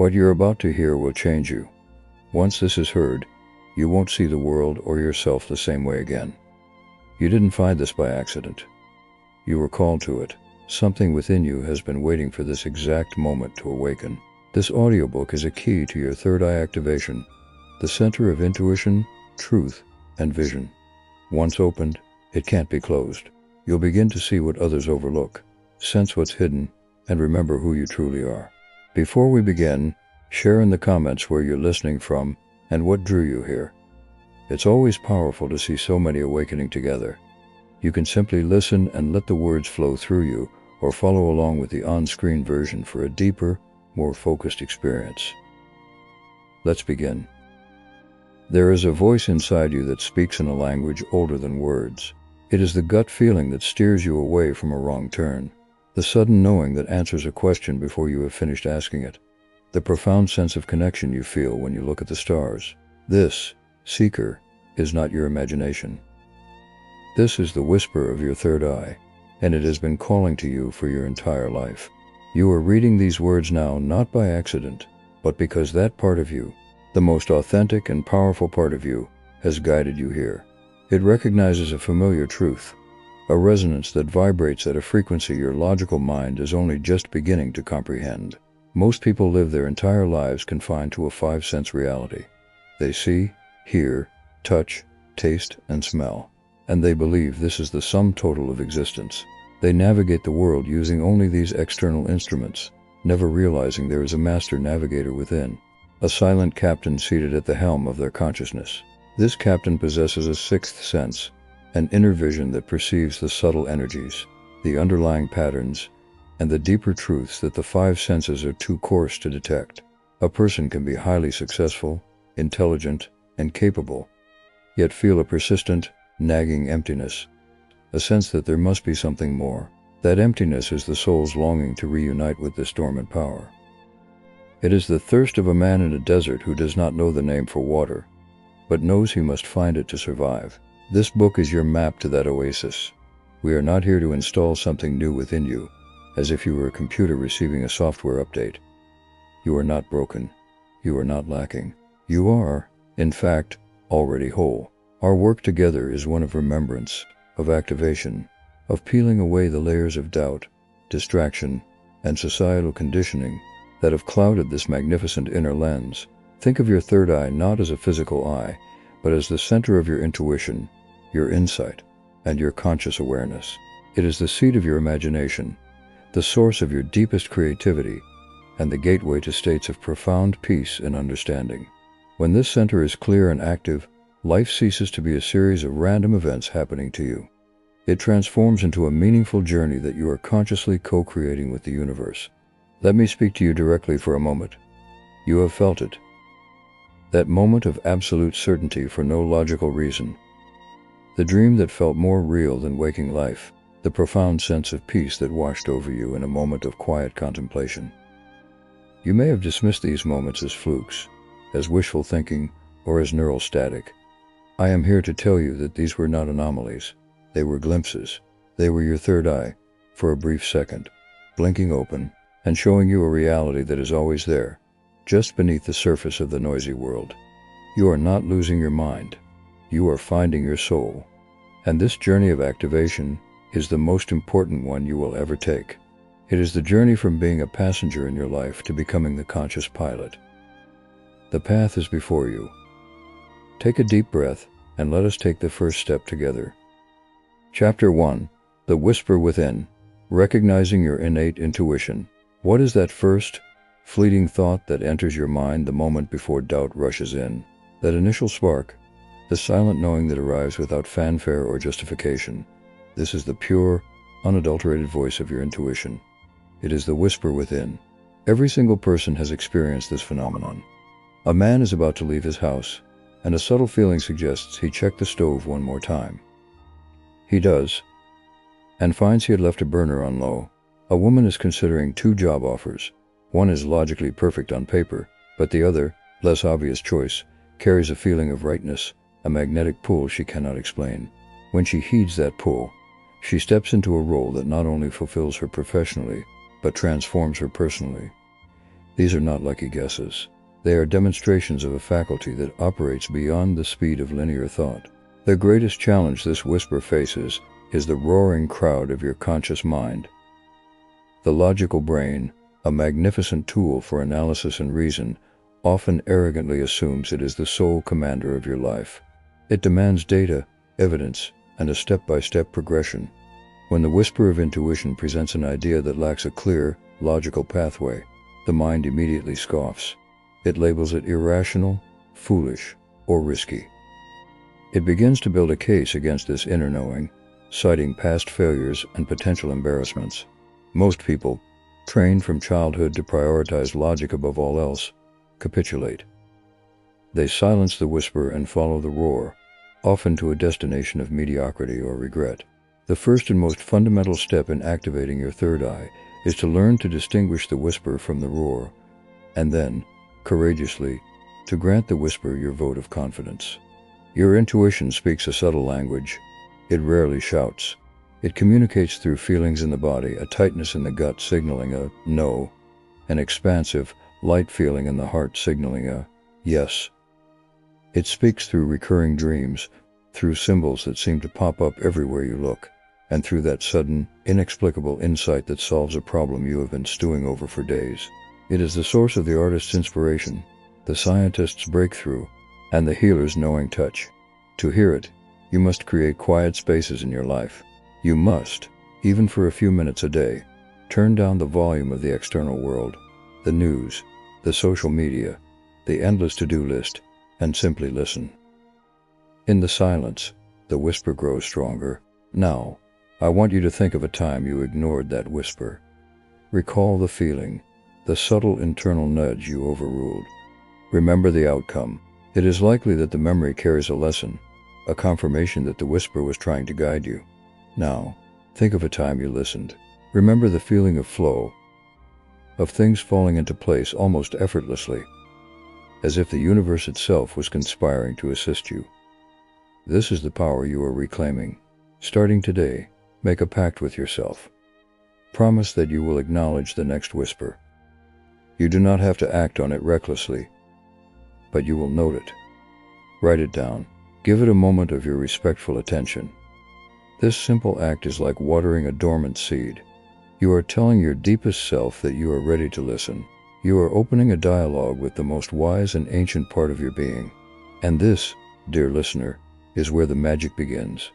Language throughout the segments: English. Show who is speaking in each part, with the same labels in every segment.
Speaker 1: What you're about to hear will change you. Once this is heard, you won't see the world or yourself the same way again. You didn't find this by accident. You were called to it. Something within you has been waiting for this exact moment to awaken. This audiobook is a key to your third eye activation, the center of intuition, truth, and vision. Once opened, it can't be closed. You'll begin to see what others overlook, sense what's hidden, and remember who you truly are. Before we begin, share in the comments where you're listening from and what drew you here. It's always powerful to see so many awakening together. You can simply listen and let the words flow through you, or follow along with the on-screen version for a deeper, more focused experience. Let's begin. There is a voice inside you that speaks in a language older than words. It is the gut feeling that steers you away from a wrong turn, the sudden knowing that answers a question before you have finished asking it, the profound sense of connection you feel when you look at the stars. This, seeker, is not your imagination. This is the whisper of your third eye, and it has been calling to you for your entire life. You are reading these words now not by accident, but because that part of you, the most authentic and powerful part of you, has guided you here. It recognizes a familiar truth, a resonance that vibrates at a frequency your logical mind is only just beginning to comprehend. Most people live their entire lives confined to a five-sense reality. They see, hear, touch, taste, and smell, and they believe this is the sum total of existence. They navigate the world using only these external instruments, never realizing there is a master navigator within, a silent captain seated at the helm of their consciousness. This captain possesses a sixth sense, an inner vision that perceives the subtle energies, the underlying patterns, and the deeper truths that the five senses are too coarse to detect. A person can be highly successful, intelligent, and capable, yet feel a persistent, nagging emptiness, a sense that there must be something more. That emptiness is the soul's longing to reunite with this dormant power. It is the thirst of a man in a desert who does not know the name for water, but knows he must find it to survive. This book is your map to that oasis. We are not here to install something new within you, as if you were a computer receiving a software update. You are not broken. You are not lacking. You are, in fact, already whole. Our work together is one of remembrance, of activation, of peeling away the layers of doubt, distraction, and societal conditioning that have clouded this magnificent inner lens. Think of your third eye not as a physical eye, but as the center of your intuition, your insight, and your conscious awareness. It is the seat of your imagination, the source of your deepest creativity, and the gateway to states of profound peace and understanding. When this center is clear and active, life ceases to be a series of random events happening to you. It transforms into a meaningful journey that you are consciously co-creating with the universe. Let me speak to you directly for a moment. You have felt it. That moment of absolute certainty for no logical reason. The dream that felt more real than waking life. The profound sense of peace that washed over you in a moment of quiet contemplation. You may have dismissed these moments as flukes, as wishful thinking, or as neural static. I am here to tell you that these were not anomalies. They were glimpses. They were your third eye, for a brief second, blinking open, and showing you a reality that is always there, just beneath the surface of the noisy world. You are not losing your mind. You are finding your soul. And this journey of activation is the most important one you will ever take. It is the journey from being a passenger in your life to becoming the conscious pilot. The path is before you. Take a deep breath and let us take the first step together. Chapter 1. The Whisper Within. Recognizing your innate intuition. What is that first, fleeting thought that enters your mind the moment before doubt rushes in? That initial spark, the silent knowing that arrives without fanfare or justification. This is the pure, unadulterated voice of your intuition. It is the whisper within. Every single person has experienced this phenomenon. A man is about to leave his house, and a subtle feeling suggests he check the stove one more time. He does, and finds he had left a burner on low. A woman is considering two job offers. One is logically perfect on paper, but the other, less obvious choice, carries a feeling of rightness, a magnetic pull she cannot explain. When she heeds that pull, she steps into a role that not only fulfills her professionally, but transforms her personally. These are not lucky guesses. They are demonstrations of a faculty that operates beyond the speed of linear thought. The greatest challenge this whisper faces is the roaring crowd of your conscious mind. The logical brain, a magnificent tool for analysis and reason, often arrogantly assumes it is the sole commander of your life. It demands data, evidence, and a step-by-step progression. When the whisper of intuition presents an idea that lacks a clear, logical pathway, the mind immediately scoffs. It labels it irrational, foolish, or risky. It begins to build a case against this inner knowing, citing past failures and potential embarrassments. Most people, trained from childhood to prioritize logic above all else, capitulate. They silence the whisper and follow the roar, often to a destination of mediocrity or regret. The first and most fundamental step in activating your third eye is to learn to distinguish the whisper from the roar, and then, courageously, to grant the whisper your vote of confidence. Your intuition speaks a subtle language. It rarely shouts. It communicates through feelings in the body, a tightness in the gut signaling a no, an expansive, light feeling in the heart signaling a yes. It speaks through recurring dreams, through symbols that seem to pop up everywhere you look, and through that sudden, inexplicable insight that solves a problem you have been stewing over for days. It is the source of the artist's inspiration, the scientist's breakthrough, and the healer's knowing touch. To hear it, you must create quiet spaces in your life. You must, even for a few minutes a day, turn down the volume of the external world, the news, the social media, the endless to-do list, and simply listen. In the silence, the whisper grows stronger. Now, I want you to think of a time you ignored that whisper. Recall the feeling, the subtle internal nudge you overruled. Remember the outcome. It is likely that the memory carries a lesson, a confirmation that the whisper was trying to guide you. Now, think of a time you listened. Remember the feeling of flow, of things falling into place almost effortlessly, as if the universe itself was conspiring to assist you. This is the power you are reclaiming. Starting today, make a pact with yourself. Promise that you will acknowledge the next whisper. You do not have to act on it recklessly, but you will note it. Write it down. Give it a moment of your respectful attention. This simple act is like watering a dormant seed. You are telling your deepest self that you are ready to listen. You are opening a dialogue with the most wise and ancient part of your being. And this, dear listener, is where the magic begins.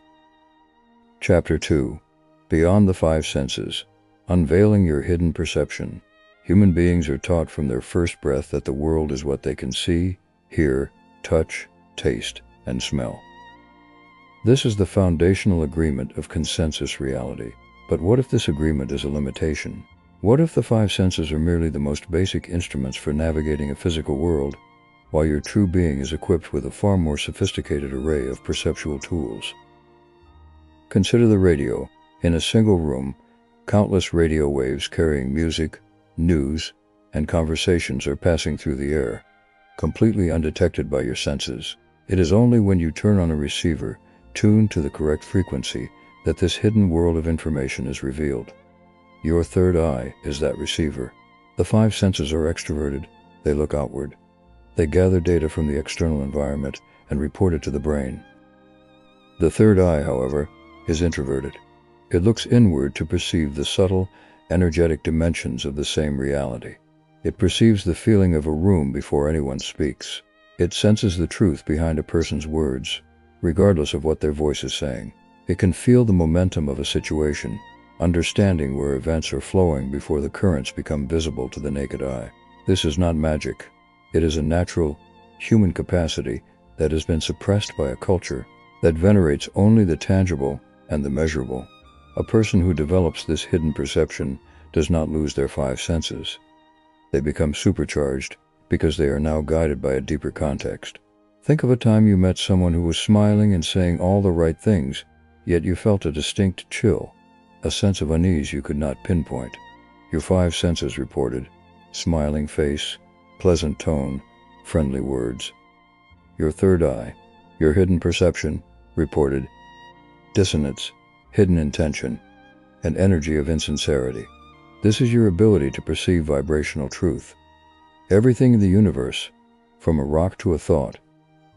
Speaker 1: Chapter 2. Beyond the Five Senses. Unveiling Your Hidden Perception. Human beings are taught from their first breath that the world is what they can see, hear, touch, taste, and smell. This is the foundational agreement of consensus reality. But what if this agreement is a limitation? What if the five senses are merely the most basic instruments for navigating a physical world, while your true being is equipped with a far more sophisticated array of perceptual tools? Consider the radio. In a single room, countless radio waves carrying music, news, and conversations are passing through the air, completely undetected by your senses. It is only when you turn on a receiver, tuned to the correct frequency, that this hidden world of information is revealed. Your third eye is that receiver. The five senses are extroverted. They look outward. They gather data from the external environment and report it to the brain. The third eye, however, is introverted. It looks inward to perceive the subtle, energetic dimensions of the same reality. It perceives the feeling of a room before anyone speaks. It senses the truth behind a person's words, regardless of what their voice is saying. It can feel the momentum of a situation, understanding where events are flowing before the currents become visible to the naked eye. This is not magic. It is a natural, human capacity that has been suppressed by a culture that venerates only the tangible and the measurable. A person who develops this hidden perception does not lose their five senses. They become supercharged because they are now guided by a deeper context. Think of a time you met someone who was smiling and saying all the right things, yet you felt a distinct chill, a sense of unease you could not pinpoint. Your five senses reported: smiling face, pleasant tone, friendly words. Your third eye, your hidden perception, reported dissonance, hidden intention, and energy of insincerity. This is your ability to perceive vibrational truth. Everything in the universe, from a rock to a thought,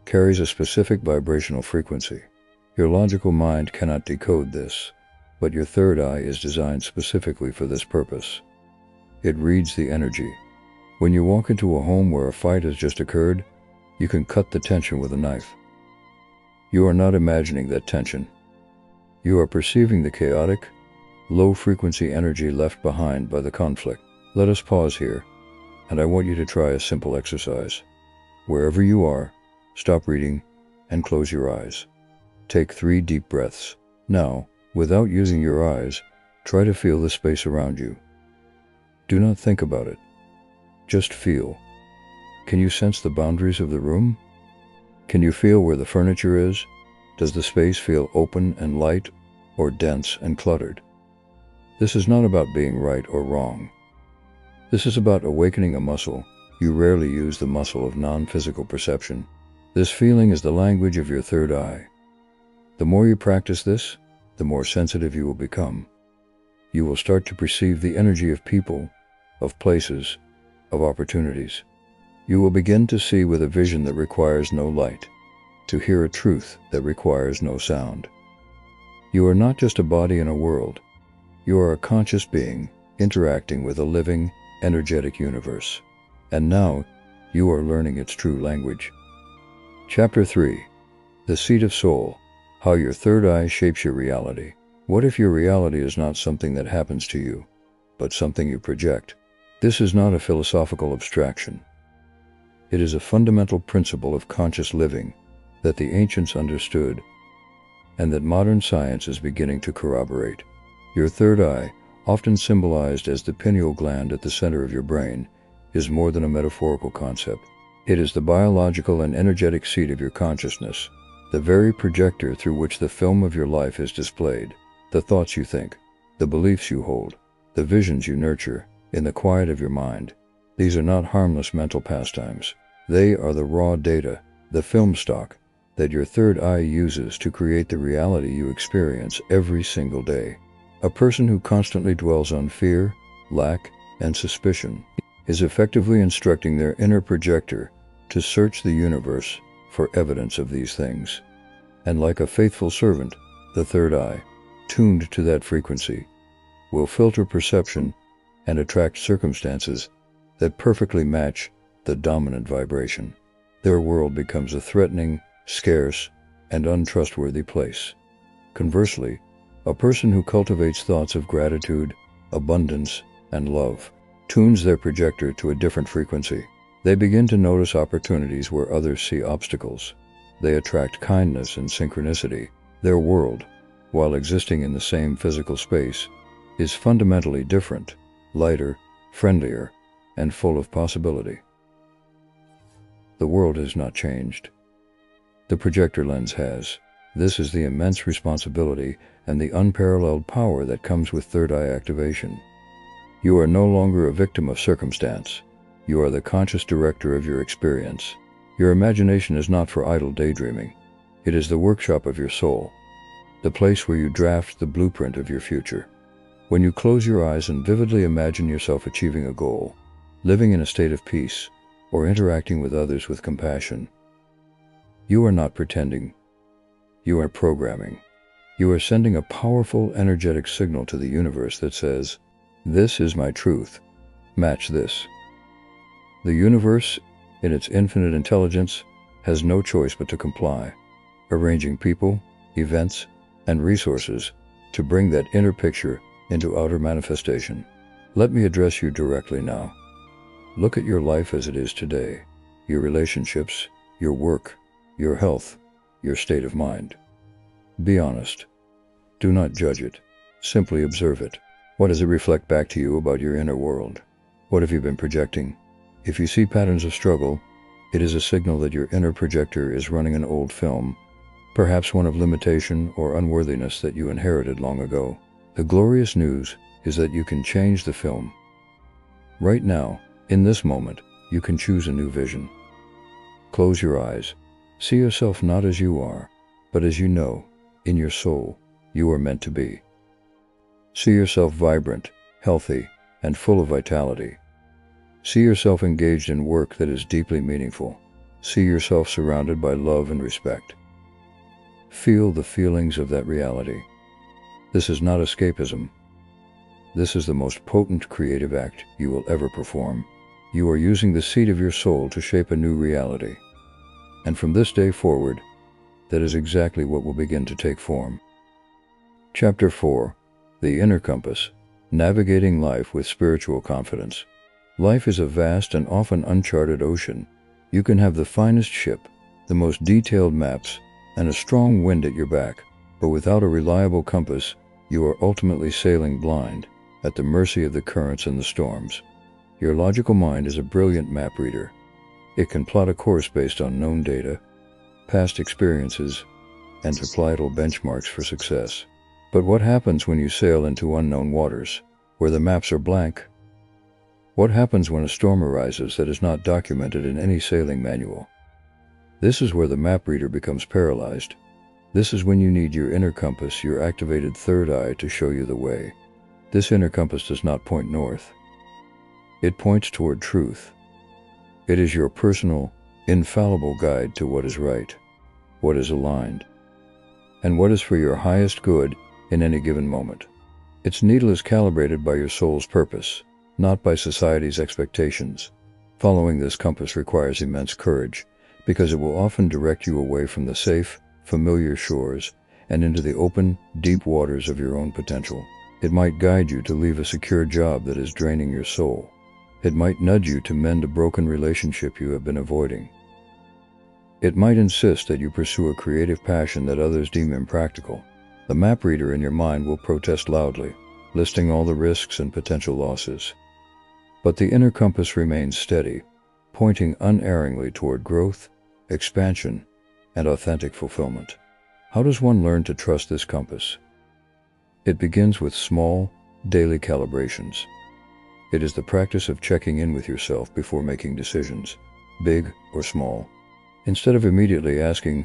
Speaker 1: carries a specific vibrational frequency. Your logical mind cannot decode this, but your third eye is designed specifically for this purpose. It reads the energy. When you walk into a home where a fight has just occurred, you can cut the tension with a knife. You are not imagining that tension. You are perceiving the chaotic, low-frequency energy left behind by the conflict. Let us pause here, and I want you to try a simple exercise. Wherever you are, stop reading and close your eyes. Take 3 deep breaths. Now, without using your eyes, try to feel the space around you. Do not think about it. Just feel. Can you sense the boundaries of the room? Can you feel where the furniture is? Does the space feel open and light, or dense and cluttered? This is not about being right or wrong. This is about awakening a muscle. You rarely use the muscle of non-physical perception. This feeling is the language of your third eye. The more you practice this, the more sensitive you will become. You will start to perceive the energy of people, of places, of opportunities. You will begin to see with a vision that requires no light, to hear a truth that requires no sound. You are not just a body in a world. You are a conscious being interacting with a living, energetic universe. And now, you are learning its true language. Chapter 3. The Seat of Soul. How your third eye shapes your reality. What if your reality is not something that happens to you, but something you project? This is not a philosophical abstraction. It is a fundamental principle of conscious living that the ancients understood and that modern science is beginning to corroborate. Your third eye, often symbolized as the pineal gland at the center of your brain, is more than a metaphorical concept. It is the biological and energetic seat of your consciousness, the very projector through which the film of your life is displayed. The thoughts you think, the beliefs you hold, the visions you nurture in the quiet of your mind. These are not harmless mental pastimes. They are the raw data, the film stock, that your third eye uses to create the reality you experience every single day. A person who constantly dwells on fear, lack, and suspicion is effectively instructing their inner projector to search the universe for evidence of these things. And like a faithful servant, the third eye, tuned to that frequency, will filter perception and attract circumstances that perfectly match the dominant vibration. Their world becomes a threatening, scarce, and untrustworthy place. Conversely, a person who cultivates thoughts of gratitude, abundance, and love tunes their projector to a different frequency. They begin to notice opportunities where others see obstacles. They attract kindness and synchronicity. Their world, while existing in the same physical space, is fundamentally different, lighter, friendlier, and full of possibility. The world has not changed. The projector lens has. This is the immense responsibility and the unparalleled power that comes with third eye activation. You are no longer a victim of circumstance. You are the conscious director of your experience. Your imagination is not for idle daydreaming. It is the workshop of your soul, the place where you draft the blueprint of your future. When you close your eyes and vividly imagine yourself achieving a goal, living in a state of peace, or interacting with others with compassion, you are not pretending. You are programming. You are sending a powerful, energetic signal to the universe that says, "This is my truth. Match this." The universe, in its infinite intelligence, has no choice but to comply, arranging people, events, and resources to bring that inner picture into outer manifestation. Let me address you directly now. Look at your life as it is today, your relationships, your work, your health, your state of mind. Be honest. Do not judge it. Simply observe it. What does it reflect back to you about your inner world? What have you been projecting? If you see patterns of struggle, it is a signal that your inner projector is running an old film, perhaps one of limitation or unworthiness that you inherited long ago. The glorious news is that you can change the film. Right now, in this moment, you can choose a new vision. Close your eyes. See yourself not as you are, but as you know, in your soul, you are meant to be. See yourself vibrant, healthy, and full of vitality. See yourself engaged in work that is deeply meaningful. See yourself surrounded by love and respect. Feel the feelings of that reality. This is not escapism. This is the most potent creative act you will ever perform. You are using the seed of your soul to shape a new reality. And from this day forward, that is exactly what will begin to take form. Chapter 4. The Inner Compass. Navigating Life with Spiritual Confidence. Life is a vast and often uncharted ocean. You can have the finest ship, the most detailed maps, and a strong wind at your back, but without a reliable compass, you are ultimately sailing blind, at the mercy of the currents and the storms. Your logical mind is a brilliant map reader. It can plot a course based on known data, past experiences, and societal benchmarks for success. But what happens when you sail into unknown waters, where the maps are blank? What happens when a storm arises that is not documented in any sailing manual? This is where the map reader becomes paralyzed. This is when you need your inner compass, your activated third eye, to show you the way. This inner compass does not point north. It points toward truth. It is your personal, infallible guide to what is right, what is aligned, and what is for your highest good in any given moment. Its needle is calibrated by your soul's purpose, not by society's expectations. Following this compass requires immense courage, because it will often direct you away from the safe, familiar shores and into the open, deep waters of your own potential. It might guide you to leave a secure job that is draining your soul. It might nudge you to mend a broken relationship you have been avoiding. It might insist that you pursue a creative passion that others deem impractical. The map reader in your mind will protest loudly, listing all the risks and potential losses. But the inner compass remains steady, pointing unerringly toward growth, expansion, and authentic fulfillment. How does one learn to trust this compass? It begins with small, daily calibrations. It is the practice of checking in with yourself before making decisions, big or small. Instead of immediately asking,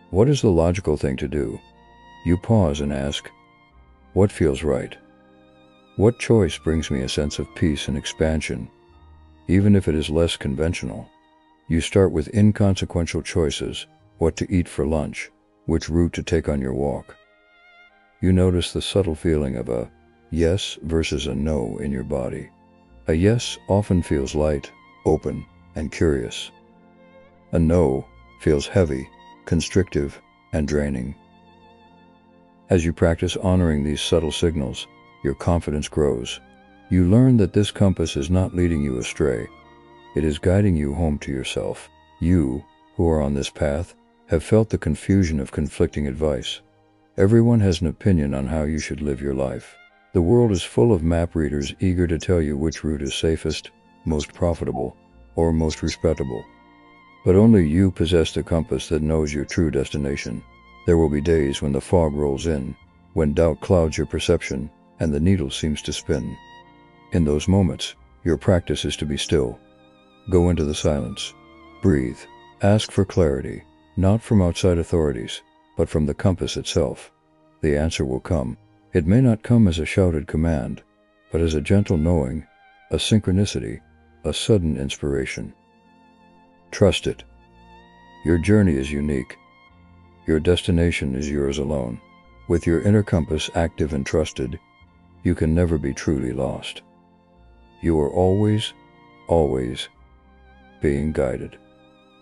Speaker 1: "What is the logical thing to do?" you pause and ask, "What feels right? What choice brings me a sense of peace and expansion, even if it is less conventional?" You start with inconsequential choices: what to eat for lunch, which route to take on your walk. You notice the subtle feeling of a yes versus a no in your body. A yes often feels light, open, and curious. A no feels heavy, constrictive, and draining. As you practice honoring these subtle signals, your confidence grows. You learn that this compass is not leading you astray. It is guiding you home to yourself. You, who are on this path, have felt the confusion of conflicting advice. Everyone has an opinion on how you should live your life. The world is full of map readers eager to tell you which route is safest, most profitable, or most respectable. But only you possess the compass that knows your true destination. There will be days when the fog rolls in, when doubt clouds your perception, and the needle seems to spin. In those moments, your practice is to be still. Go into the silence. Breathe. Ask for clarity, not from outside authorities, but from the compass itself. The answer will come. It may not come as a shouted command, but as a gentle knowing, a synchronicity, a sudden inspiration. Trust it. Your journey is unique. Your destination is yours alone. With your inner compass active and trusted, you can never be truly lost. You are always, always being guided.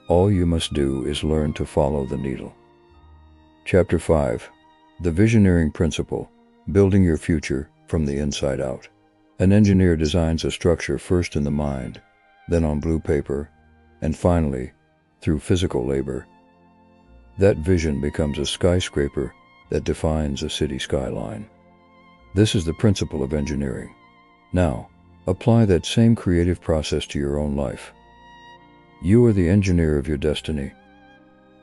Speaker 1: All you must do is learn to follow the needle. Chapter 5. The Visioneering Principle. Building your future from the inside out. An engineer designs a structure first in the mind, then on blue paper, and finally, through physical labor. That vision becomes a skyscraper that defines a city skyline. This is the principle of engineering. Now, apply that same creative process to your own life. You are the engineer of your destiny,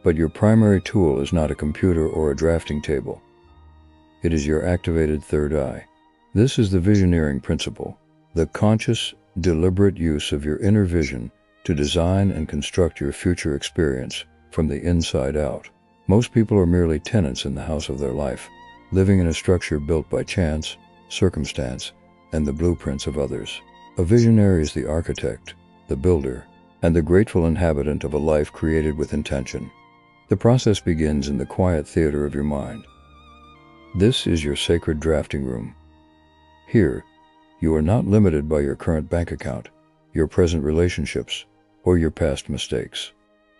Speaker 1: but your primary tool is not a computer or a drafting table. It is your activated third eye. This is the visioneering principle, the conscious, deliberate use of your inner vision to design and construct your future experience from the inside out. Most people are merely tenants in the house of their life, living in a structure built by chance, circumstance, and the blueprints of others. A visionary is the architect, the builder, and the grateful inhabitant of a life created with intention. The process begins in the quiet theater of your mind. This is your sacred drafting room. Here, you are not limited by your current bank account, your present relationships, or your past mistakes.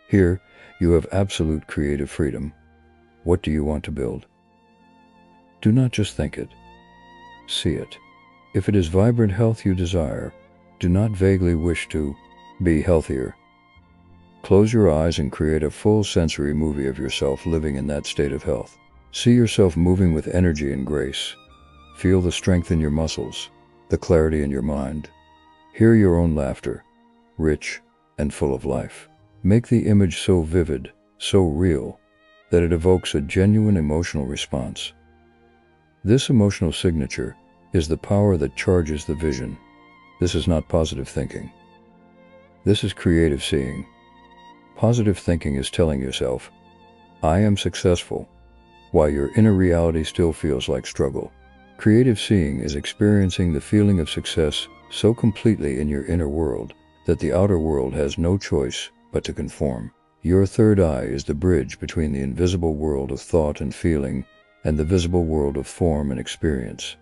Speaker 1: Here, you have absolute creative freedom. What do you want to build? Do not just think it. See it. If it is vibrant health you desire, do not vaguely wish to be healthier. Close your eyes and create a full sensory movie of yourself living in that state of health. See yourself moving with energy and grace. Feel the strength in your muscles, the clarity in your mind. Hear your own laughter, rich and full of life. Make the image so vivid, so real, that it evokes a genuine emotional response. This emotional signature is the power that charges the vision. This is not positive thinking. This is creative seeing. Positive thinking is telling yourself, I am successful, while your inner reality still feels like struggle. Creative seeing is experiencing the feeling of success so completely in your inner world that the outer world has no choice but to conform. Your third eye is the bridge between the invisible world of thought and feeling and the visible world of form and experience.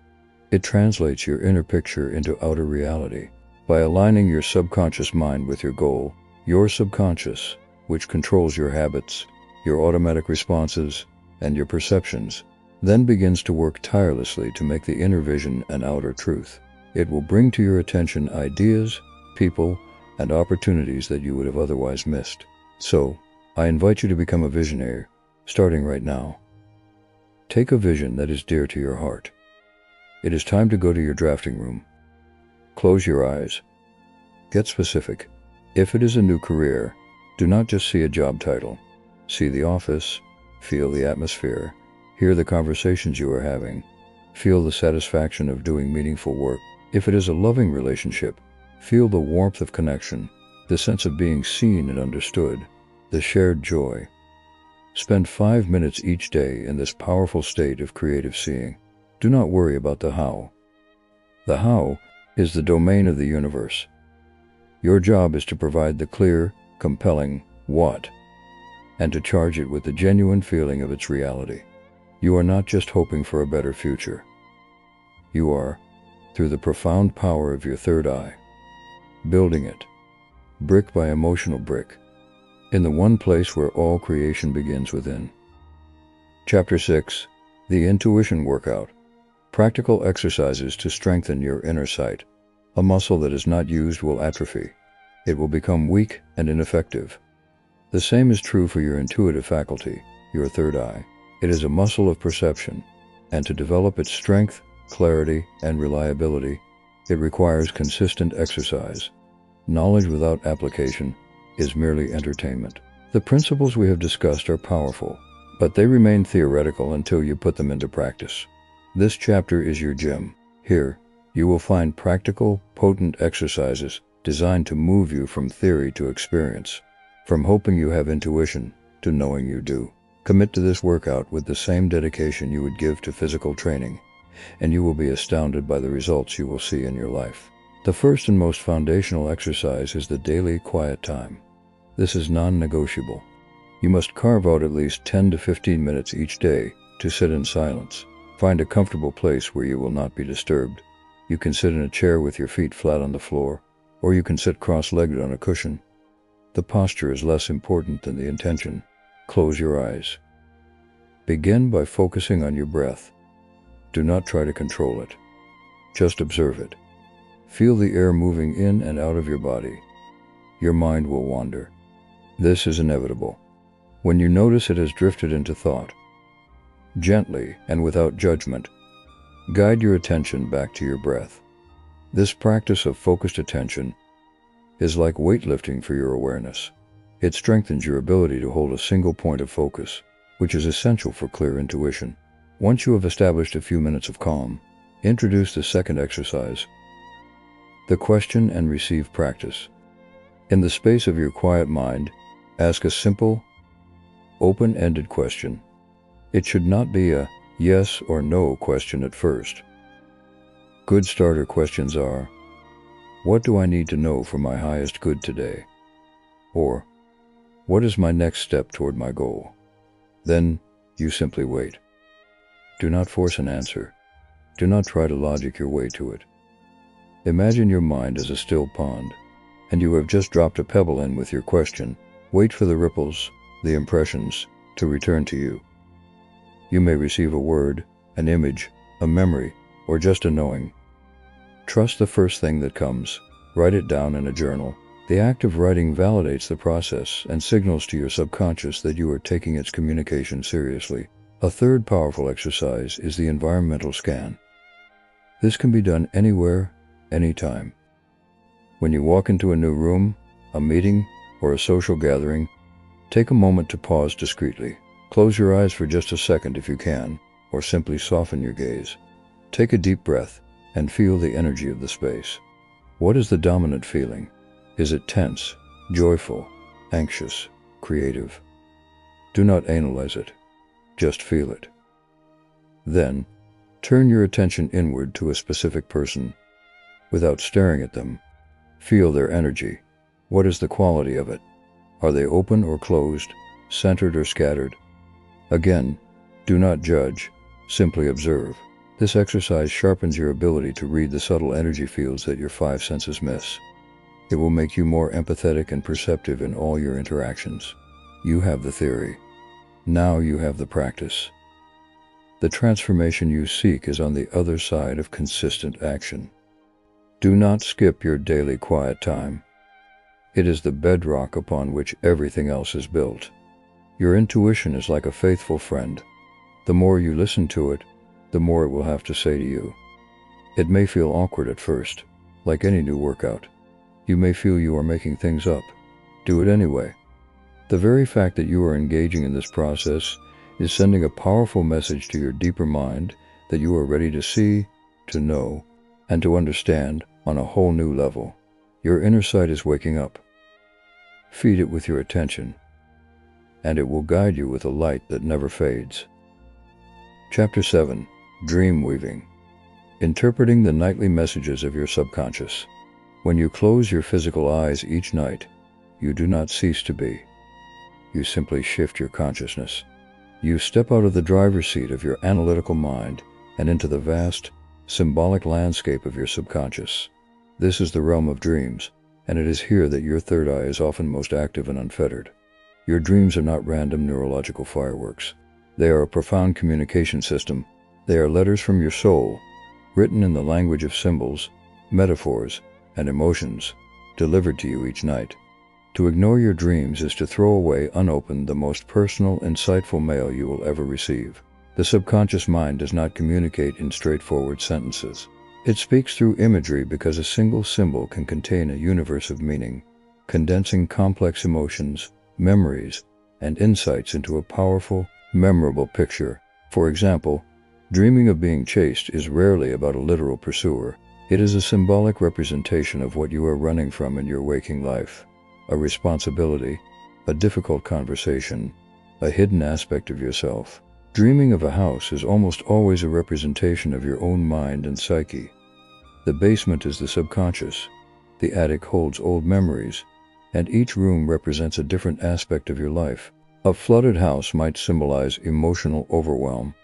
Speaker 1: It translates your inner picture into outer reality. By aligning your subconscious mind with your goal, your subconscious, which controls your habits, your automatic responses, and your perceptions, then begins to work tirelessly to make the inner vision an outer truth. It will bring to your attention ideas, people, and opportunities that you would have otherwise missed. So, I invite you to become a visionary, starting right now. Take a vision that is dear to your heart. It is time to go to your drafting room. Close your eyes. Get specific. If it is a new career, do not just see a job title. See the office, feel the atmosphere, hear the conversations you are having, feel the satisfaction of doing meaningful work. If it is a loving relationship, feel the warmth of connection, the sense of being seen and understood, the shared joy. Spend 5 minutes each day in this powerful state of creative seeing. Do not worry about the how. The how is the domain of the universe. Your job is to provide the clear, compelling what, and to charge it with the genuine feeling of its reality. You are not just hoping for a better future. You are, through the profound power of your third eye, building it, brick by emotional brick, in the one place where all creation begins within. Chapter 6, The Intuition Workout. Practical exercises to strengthen your inner sight. A muscle that is not used will atrophy. It will become weak and ineffective. The same is true for your intuitive faculty, your third eye. It is a muscle of perception, and to develop its strength, clarity, and reliability, it requires consistent exercise. Knowledge without application is merely entertainment. The principles we have discussed are powerful, but they remain theoretical until you put them into practice. This chapter is your gym. Here, you will find practical, potent exercises designed to move you from theory to experience, from hoping you have intuition to knowing you do. Commit to this workout with the same dedication you would give to physical training, and you will be astounded by the results you will see in your life. The first and most foundational exercise is the daily quiet time. This is non-negotiable. You must carve out at least 10 to 15 minutes each day to sit in silence. Find a comfortable place where you will not be disturbed. You can sit in a chair with your feet flat on the floor, or you can sit cross-legged on a cushion. The posture is less important than the intention. Close your eyes. Begin by focusing on your breath. Do not try to control it. Just observe it. Feel the air moving in and out of your body. Your mind will wander. This is inevitable. When you notice it has drifted into thought, gently and without judgment, guide your attention back to your breath. This practice of focused attention is like weightlifting for your awareness. It strengthens your ability to hold a single point of focus, which is essential for clear intuition. Once you have established a few minutes of calm, introduce the second exercise, the question and receive practice. In the space of your quiet mind, ask a simple, open-ended question. It should not be a yes or no question at first. Good starter questions are, What do I need to know for my highest good today? Or, what is my next step toward my goal? Then you simply wait. Do not force an answer. Do not try to logic your way to it. Imagine your mind as a still pond, and you have just dropped a pebble in with your question. Wait for the ripples, the impressions, to return to you. You may receive a word, an image, a memory, or just a knowing. Trust the first thing that comes. Write it down in a journal. The act of writing validates the process and signals to your subconscious that you are taking its communication seriously. A third powerful exercise is the environmental scan. This can be done anywhere, anytime. When you walk into a new room, a meeting, or a social gathering, take a moment to pause discreetly. Close your eyes for just a second if you can, or simply soften your gaze. Take a deep breath and feel the energy of the space. What is the dominant feeling? Is it tense, joyful, anxious, creative? Do not analyze it. Just feel it. Then, turn your attention inward to a specific person. Without staring at them, feel their energy. What is the quality of it? Are they open or closed, centered or scattered? Again, do not judge, simply observe. This exercise sharpens your ability to read the subtle energy fields that your five senses miss. It will make you more empathetic and perceptive in all your interactions. You have the theory. Now you have the practice. The transformation you seek is on the other side of consistent action. Do not skip your daily quiet time. It is the bedrock upon which everything else is built. Your intuition is like a faithful friend. The more you listen to it, the more it will have to say to you. It may feel awkward at first, like any new workout. You may feel you are making things up. Do it anyway. The very fact that you are engaging in this process is sending a powerful message to your deeper mind that you are ready to see, to know, and to understand on a whole new level. Your inner sight is waking up. Feed it with your attention, and it will guide you with a light that never fades. Chapter 7. Dream Weaving. Interpreting the nightly messages of your subconscious. When you close your physical eyes each night, you do not cease to be. You simply shift your consciousness. You step out of the driver's seat of your analytical mind and into the vast, symbolic landscape of your subconscious. This is the realm of dreams, and it is here that your third eye is often most active and unfettered. Your dreams are not random neurological fireworks. They are a profound communication system. They are letters from your soul, written in the language of symbols, metaphors, and emotions, delivered to you each night. To ignore your dreams is to throw away unopened the most personal, insightful mail you will ever receive. The subconscious mind does not communicate in straightforward sentences. It speaks through imagery because a single symbol can contain a universe of meaning, condensing complex emotions, memories, and insights into a powerful, memorable picture. For example, dreaming of being chased is rarely about a literal pursuer. It is a symbolic representation of what you are running from in your waking life. A responsibility, a difficult conversation, a hidden aspect of yourself. Dreaming of a house is almost always a representation of your own mind and psyche. The basement is the subconscious. The attic holds old memories, and each room represents a different aspect of your life. A flooded house might symbolize emotional overwhelm.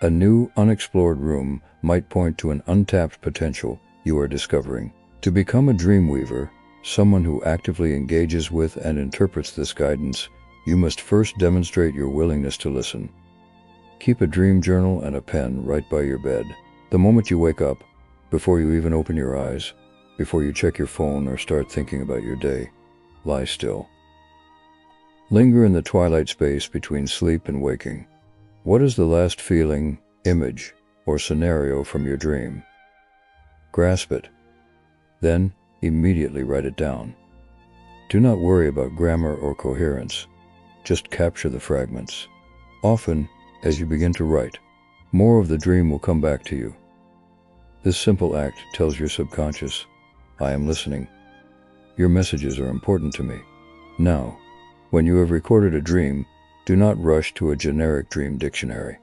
Speaker 1: A new, unexplored room might point to an untapped potential you are discovering. To become a dream weaver, someone who actively engages with and interprets this guidance, you must first demonstrate your willingness to listen. Keep a dream journal and a pen right by your bed. The moment you wake up, before you even open your eyes, before you check your phone or start thinking about your day, lie still. Linger in the twilight space between sleep and waking. What is the last feeling, image, or scenario from your dream? Grasp it. Then, immediately write it down. Do not worry about grammar or coherence. Just capture the fragments. Often, as you begin to write, more of the dream will come back to you. This simple act tells your subconscious, I am listening. Your messages are important to me. Now, when you have recorded a dream, do not rush to a generic dream dictionary.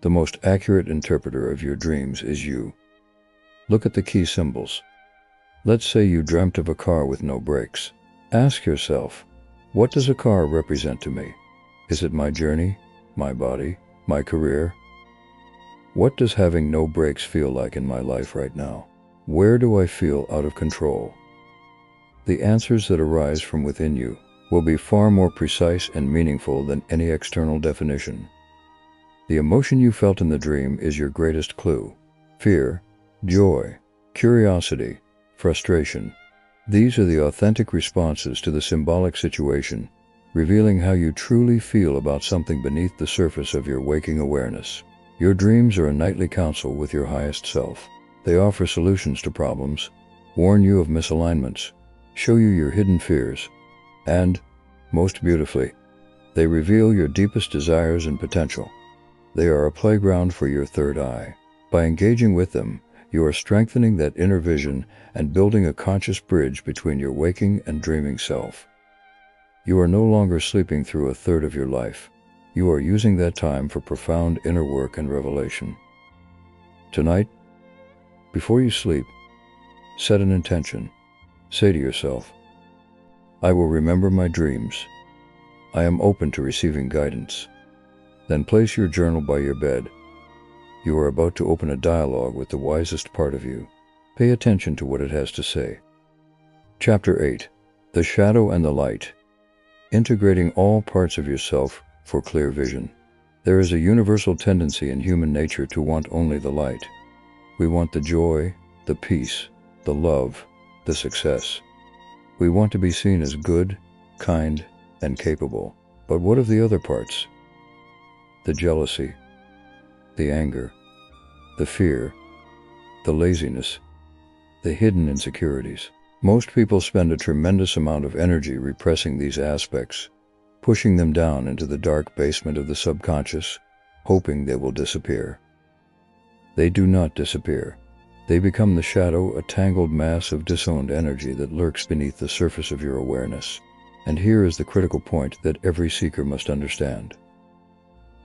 Speaker 1: The most accurate interpreter of your dreams is you. Look at the key symbols. Let's say you dreamt of a car with no brakes. Ask yourself, what does a car represent to me? Is it my journey, my body, my career? What does having no brakes feel like in my life right now? Where do I feel out of control? The answers that arise from within you will be far more precise and meaningful than any external definition. The emotion you felt in the dream is your greatest clue. Fear, joy, curiosity, frustration. These are the authentic responses to the symbolic situation, revealing how you truly feel about something beneath the surface of your waking awareness. Your dreams are a nightly counsel with your highest self. They offer solutions to problems, warn you of misalignments, show you your hidden fears, and, most beautifully, they reveal your deepest desires and potential. They are a playground for your third eye. By engaging with them, you are strengthening that inner vision and building a conscious bridge between your waking and dreaming self. You are no longer sleeping through a third of your life. You are using that time for profound inner work and revelation. Tonight, before you sleep, set an intention. Say to yourself, I will remember my dreams. I am open to receiving guidance. Then place your journal by your bed. You are about to open a dialogue with the wisest part of you. Pay attention to what it has to say. Chapter 8. The Shadow and the Light. Integrating all parts of yourself for clear vision. There is a universal tendency in human nature to want only the light. We want the joy, the peace, the love, the success. We want to be seen as good, kind, and capable. But what of the other parts? The jealousy, the anger, the fear, the laziness, the hidden insecurities. Most people spend a tremendous amount of energy repressing these aspects, pushing them down into the dark basement of the subconscious, hoping they will disappear. They do not disappear. They become the shadow, a tangled mass of disowned energy that lurks beneath the surface of your awareness. And here is the critical point that every seeker must understand.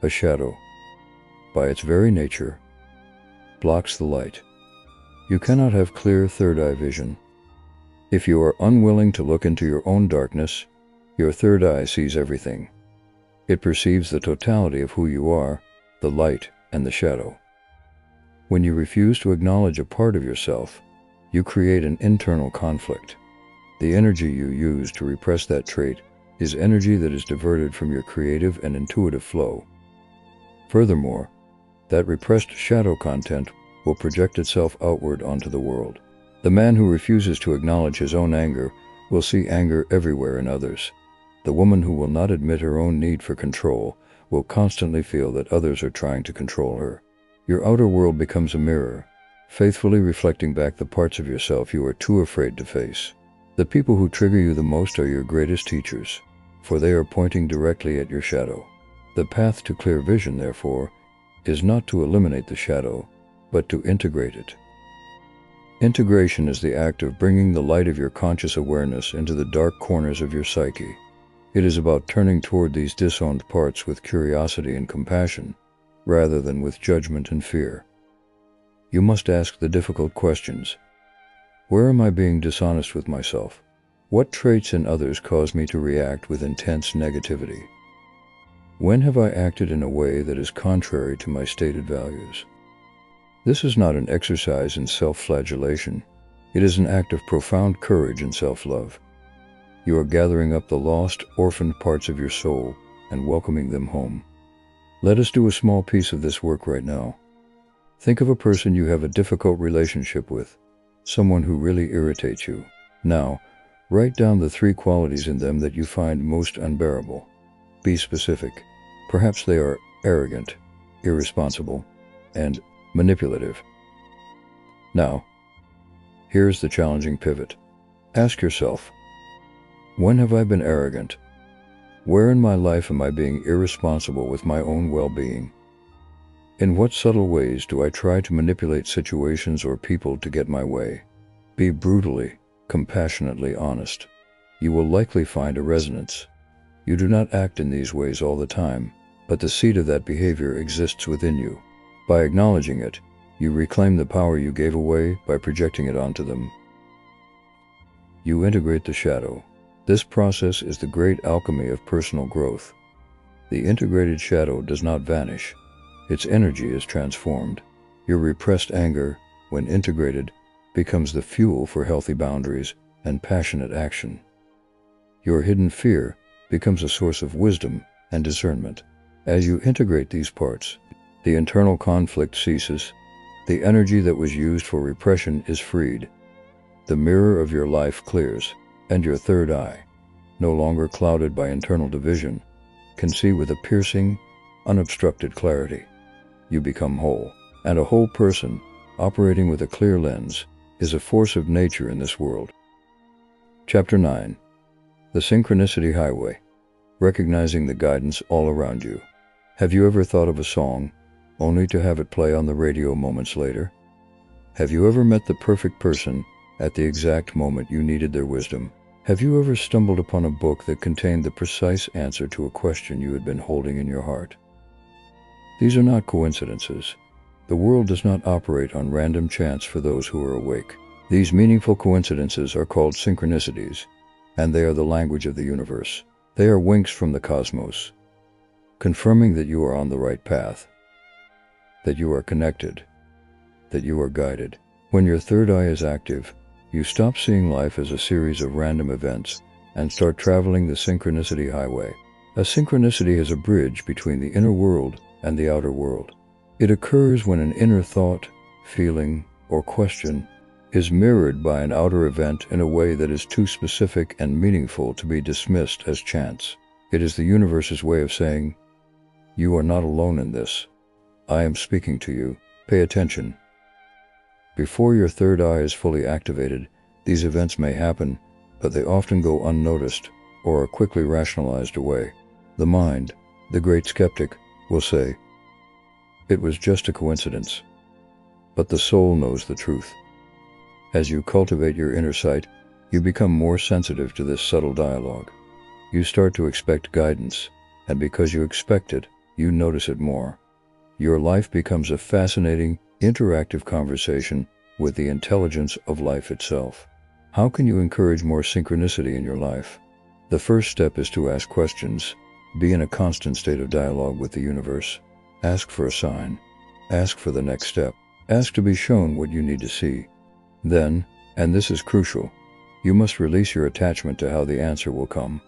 Speaker 1: A shadow, by its very nature, blocks the light. You cannot have clear third-eye vision. If you are unwilling to look into your own darkness, your third eye sees everything. It perceives the totality of who you are, the light and the shadow. When you refuse to acknowledge a part of yourself, you create an internal conflict. The energy you use to repress that trait is energy that is diverted from your creative and intuitive flow. Furthermore, that repressed shadow content will project itself outward onto the world. The man who refuses to acknowledge his own anger will see anger everywhere in others. The woman who will not admit her own need for control will constantly feel that others are trying to control her. Your outer world becomes a mirror, faithfully reflecting back the parts of yourself you are too afraid to face. The people who trigger you the most are your greatest teachers, for they are pointing directly at your shadow. The path to clear vision, therefore, is not to eliminate the shadow, but to integrate it. Integration is the act of bringing the light of your conscious awareness into the dark corners of your psyche. It is about turning toward these disowned parts with curiosity and compassion, rather than with judgment and fear. You must ask the difficult questions. Where am I being dishonest with myself? What traits in others cause me to react with intense negativity? When have I acted in a way that is contrary to my stated values? This is not an exercise in self-flagellation. It is an act of profound courage and self-love. You are gathering up the lost, orphaned parts of your soul and welcoming them home. Let us do a small piece of this work right now. Think of a person you have a difficult relationship with, someone who really irritates you. Now, write down the 3 qualities in them that you find most unbearable. Be specific. Perhaps they are arrogant, irresponsible, and manipulative. Now, here's the challenging pivot. Ask yourself, when have I been arrogant? Where in my life am I being irresponsible with my own well-being? In what subtle ways do I try to manipulate situations or people to get my way? Be brutally, compassionately honest. You will likely find a resonance. You do not act in these ways all the time, but the seed of that behavior exists within you. By acknowledging it, you reclaim the power you gave away by projecting it onto them. You integrate the shadow. This process is the great alchemy of personal growth. The integrated shadow does not vanish. Its energy is transformed. Your repressed anger, when integrated, becomes the fuel for healthy boundaries and passionate action. Your hidden fear becomes a source of wisdom and discernment. As you integrate these parts, the internal conflict ceases. The energy that was used for repression is freed. The mirror of your life clears, and your third eye, no longer clouded by internal division, can see with a piercing, unobstructed clarity. You become whole, and a whole person, operating with a clear lens, is a force of nature in this world. Chapter 9. The Synchronicity Highway. Recognizing the guidance all around you. Have you ever thought of a song, only to have it play on the radio moments later? Have you ever met the perfect person at the exact moment you needed their wisdom? Have you ever stumbled upon a book that contained the precise answer to a question you had been holding in your heart? These are not coincidences. The world does not operate on random chance for those who are awake. These meaningful coincidences are called synchronicities, and they are the language of the universe. They are winks from the cosmos, confirming that you are on the right path, that you are connected, that you are guided. When your third eye is active, you stop seeing life as a series of random events and start traveling the synchronicity highway. A synchronicity is a bridge between the inner world and the outer world. It occurs when an inner thought, feeling, or question is mirrored by an outer event in a way that is too specific and meaningful to be dismissed as chance. It is the universe's way of saying, "You are not alone in this. I am speaking to you. Pay attention." Before your third eye is fully activated, these events may happen, but they often go unnoticed or are quickly rationalized away. The mind, the great skeptic, will say, "It was just a coincidence." But the soul knows the truth. As you cultivate your inner sight, you become more sensitive to this subtle dialogue. You start to expect guidance, and because you expect it, you notice it more. Your life becomes a fascinating, interactive conversation with the intelligence of life itself. How can you encourage more synchronicity in your life? The first step is to ask questions. Be in a constant state of dialogue with the universe. Ask for a sign. Ask for the next step. Ask to be shown what you need to see. Then, and this is crucial, you must release your attachment to how the answer will come.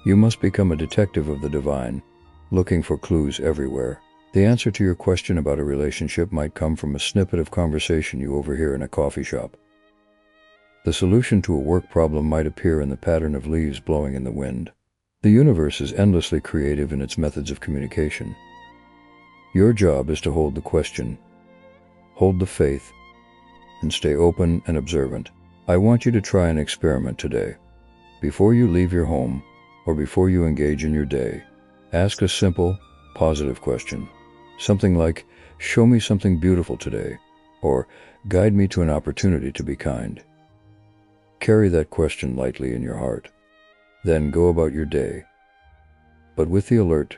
Speaker 1: You must become a detective of the divine, looking for clues everywhere. The answer to your question about a relationship might come from a snippet of conversation you overhear in a coffee shop. The solution to a work problem might appear in the pattern of leaves blowing in the wind. The universe is endlessly creative in its methods of communication. Your job is to hold the question, hold the faith, and stay open and observant. I want you to try an experiment today. Before you leave your home, or before you engage in your day, ask a simple, positive question. Something like, "Show me something beautiful today," or "Guide me to an opportunity to be kind." Carry that question lightly in your heart. Then go about your day, but with the alert,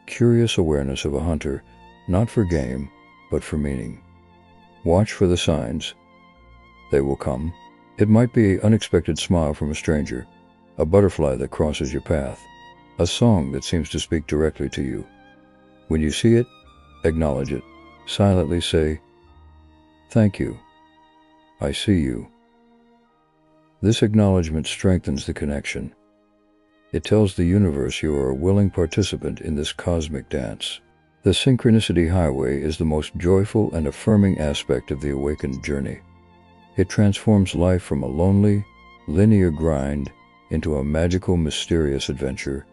Speaker 1: curious awareness of a hunter, not for game, but for meaning. Watch for the signs. They will come. It might be an unexpected smile from a stranger, a butterfly that crosses your path, a song that seems to speak directly to you. When you see it, acknowledge it. Silently say, "Thank you. I see you." This acknowledgement strengthens the connection. It tells the universe you are a willing participant in this cosmic dance. The synchronicity highway is the most joyful and affirming aspect of the awakened journey. It transforms life from a lonely, linear grind into a magical, mysterious adventure.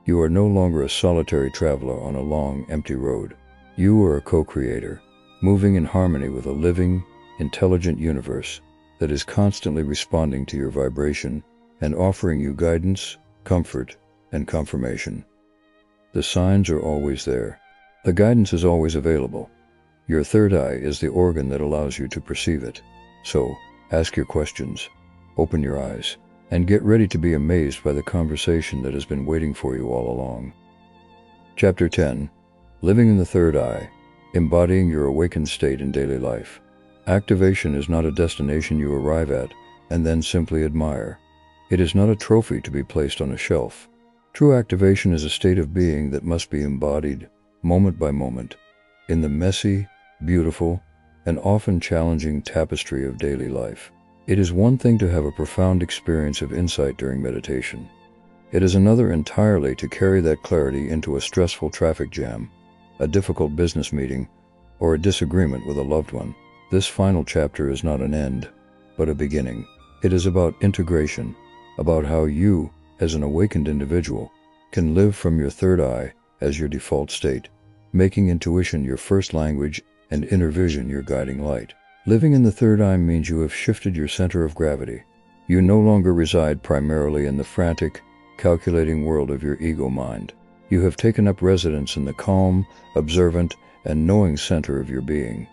Speaker 1: You are no longer a solitary traveler on a long, empty road. You are a co-creator, moving in harmony with a living, intelligent universe that is constantly responding to your vibration and offering you guidance, comfort, and confirmation. The signs are always there. The guidance is always available. Your third eye is the organ that allows you to perceive it. So, ask your questions, open your eyes, and get ready to be amazed by the conversation that has been waiting for you all along. Chapter 10. Living in the Third Eye. Embodying your awakened state in daily life. Activation is not a destination you arrive at, and then simply admire. It is not a trophy to be placed on a shelf. True activation is a state of being that must be embodied, moment by moment, in the messy, beautiful, and often challenging tapestry of daily life. It is one thing to have a profound experience of insight during meditation. It is another entirely to carry that clarity into a stressful traffic jam, a difficult business meeting, or a disagreement with a loved one. This final chapter is not an end, but a beginning. It is about integration, about how you, as an awakened individual, can live from your third eye as your default state, making intuition your first language and inner vision your guiding light. Living in the third eye means you have shifted your center of gravity. You no longer reside primarily in the frantic, calculating world of your ego mind. You have taken up residence in the calm, observant, and knowing center of your being.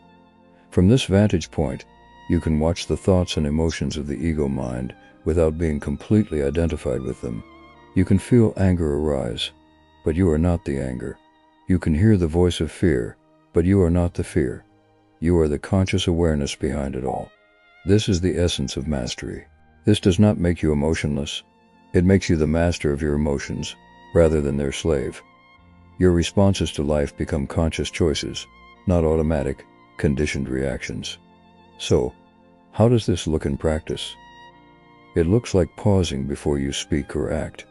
Speaker 1: From this vantage point, you can watch the thoughts and emotions of the ego mind without being completely identified with them. You can feel anger arise, but you are not the anger. You can hear the voice of fear, but you are not the fear. You are the conscious awareness behind it all. This is the essence of mastery. This does not make you emotionless. It makes you the master of your emotions, rather than their slave. Your responses to life become conscious choices, not automatic, conditioned reactions. So, how does this look in practice? It looks like pausing before you speak or act.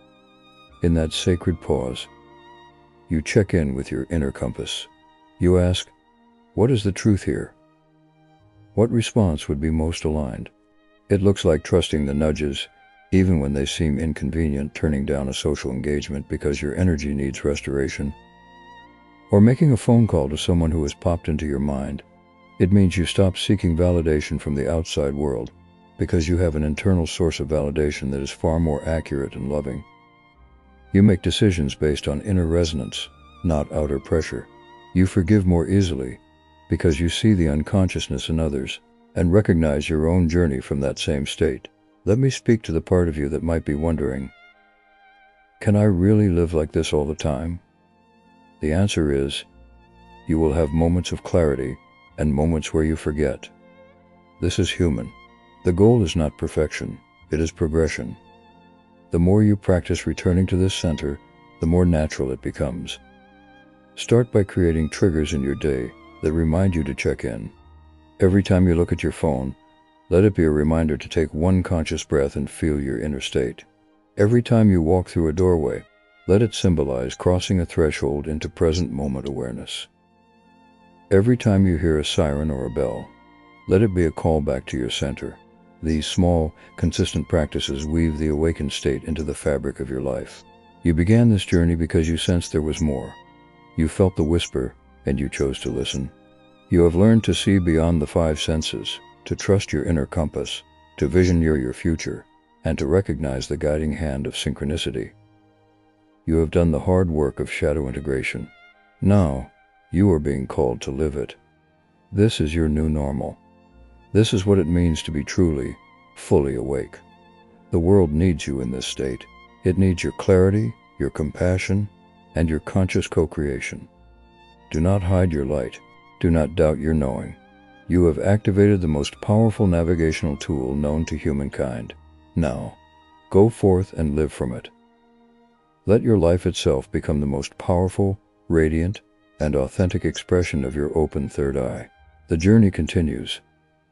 Speaker 1: In that sacred pause, you check in with your inner compass. You ask, what is the truth here? What response would be most aligned? It looks like trusting the nudges, even when they seem inconvenient, turning down a social engagement because your energy needs restoration, or making a phone call to someone who has popped into your mind. It means you stop seeking validation from the outside world, because you have an internal source of validation that is far more accurate and loving. You make decisions based on inner resonance, not outer pressure. You forgive more easily, because you see the unconsciousness in others, and recognize your own journey from that same state. Let me speak to the part of you that might be wondering, can I really live like this all the time? The answer is, you will have moments of clarity and moments where you forget. This is human. The goal is not perfection, it is progression. The more you practice returning to this center, the more natural it becomes. Start by creating triggers in your day that remind you to check in. Every time you look at your phone, let it be a reminder to take one conscious breath and feel your inner state. Every time you walk through a doorway, let it symbolize crossing a threshold into present moment awareness. Every time you hear a siren or a bell, let it be a call back to your center. These small, consistent practices weave the awakened state into the fabric of your life. You began this journey because you sensed there was more. You felt the whisper, and you chose to listen. You have learned to see beyond the five senses, to trust your inner compass, to vision your future, and to recognize the guiding hand of synchronicity. You have done the hard work of shadow integration. Now, you are being called to live it. This is your new normal. This is what it means to be truly, fully awake. The world needs you in this state. It needs your clarity, your compassion, and your conscious co-creation. Do not hide your light. Do not doubt your knowing. You have activated the most powerful navigational tool known to humankind. Now, go forth and live from it. Let your life itself become the most powerful, radiant, and authentic expression of your open third eye. The journey continues,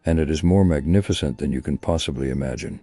Speaker 1: and it is more magnificent than you can possibly imagine.